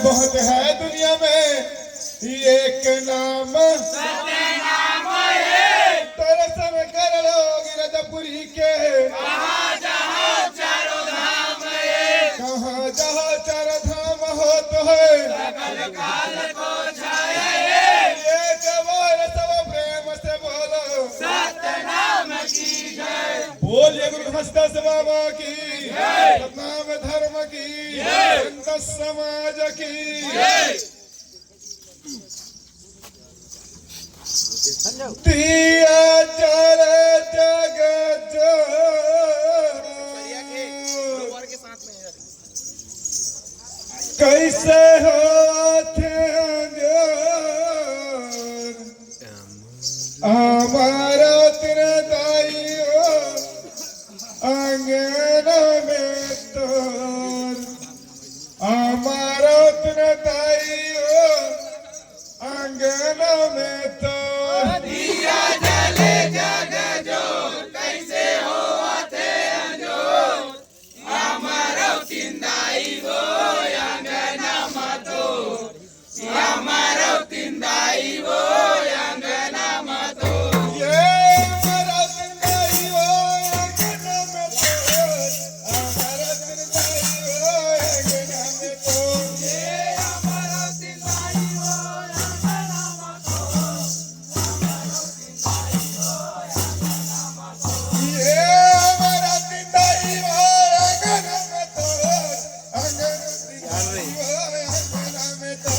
बहुत है दुनिया में एक नाम सत्यनाम है। दर्शन कर लो गिरधपुरी के कहाँ जहाँ चारों धाम है। कहाँ जहाँ चार धाम हो तो है सकल काल को छाया है। एक बार सब प्रेम से बोलो सत्यनाम की जय। बोलिए गुरु घसदास बाबा की जय। सतनाम धर्म की जय। संत समाज की जय। दिया जल जग कैसे हो थे हमारा तेरा दाइयो अंगन में तो हमारा तेरा दाइयो अंगन में तो दिया जले जग जोर कैसे हो थे अंजोर। हमारो तिंदाई गो अंगना मतो। हमारो तिंदाई गो अंगना मतो। ये हमारा दाइयो अंगन में तो हमारा तेरा दाइयो अंगन में तो ये हमारो तिंदाई गो अंगना मतो। ये हमारा दाइयो अंगन में तो अंगन में तो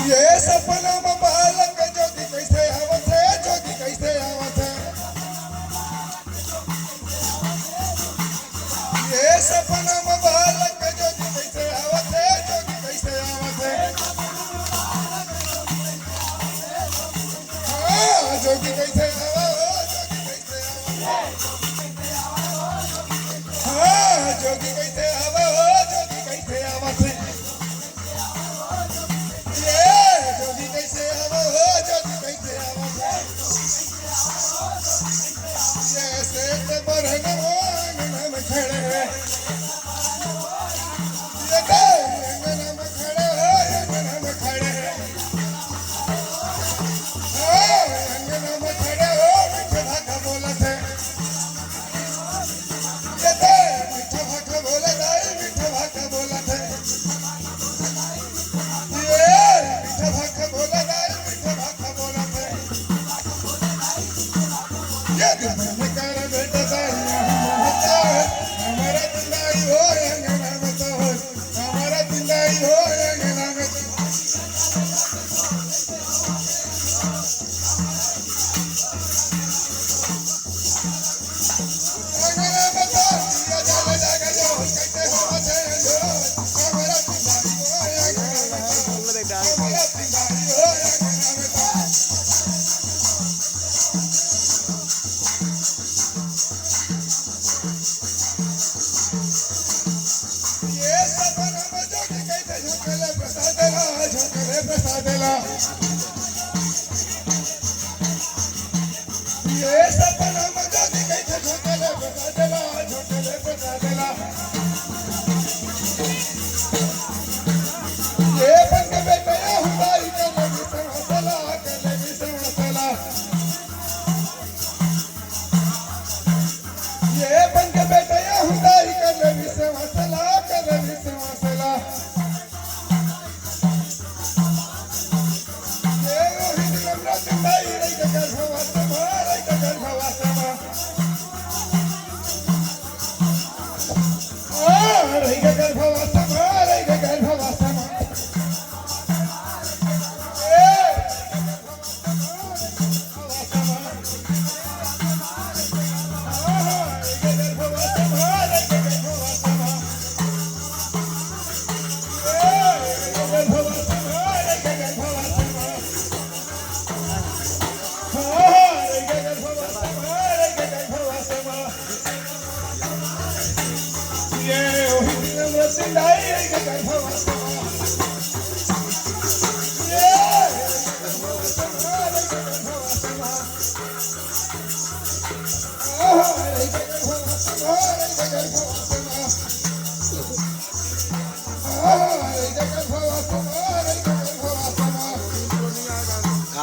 ये सपना में बालक जोगी कैसे आवत है जोगी कैसे आवत है ये सपना में बालक जोगी कैसे आवत है जोगी कैसे आवत है हाँ जोगी कैसे आवत हाँ जोगी कैसे आवत जोगी कैसे आवत है जोगी कैसे आवो हो जोगी कैसे आवो जैसे ते बरहन आंगन में खड़े हैं ये तो आंगन में खड़े हैं आंगन में खड़े हैं आंगन में खड़े हो मीठा भाषा बोलत है ये तो मीठा भाषा बोलत है मीठा भाषा बोलत है मीठा भाषा बोला जाए मीठा भाषा बोला जाए ये मन कर बेटा दाइया हमारा दिलाई हो अंगना में तो हमारा दिलाई हो अंगना में तो अंगना में तो दिया जले जग जो कैसे हो थे जो हमारा दिलाई हो अंगना में तो हमारा दिलाई हो अंगना में तो ये सपना में जोगी कैसे झोंकले प्रसादेला ये सपना में जोगी कैसे झोंकले प्रसादेला ये बन के बेटा हुदाई कले विसवसला ये बन के बेटा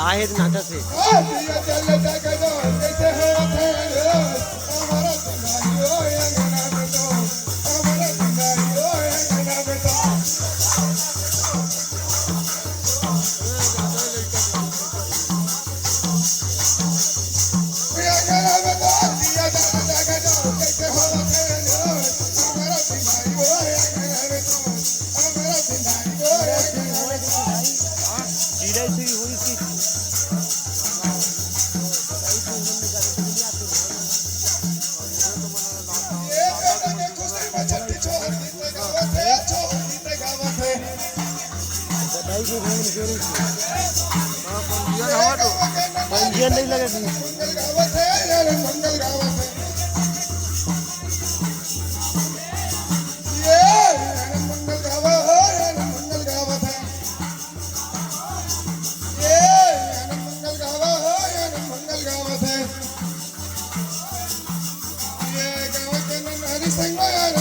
आहेत ना तसे पंजीयन नहीं लगेगी मंगल गावात है मंगल गावात है हमारा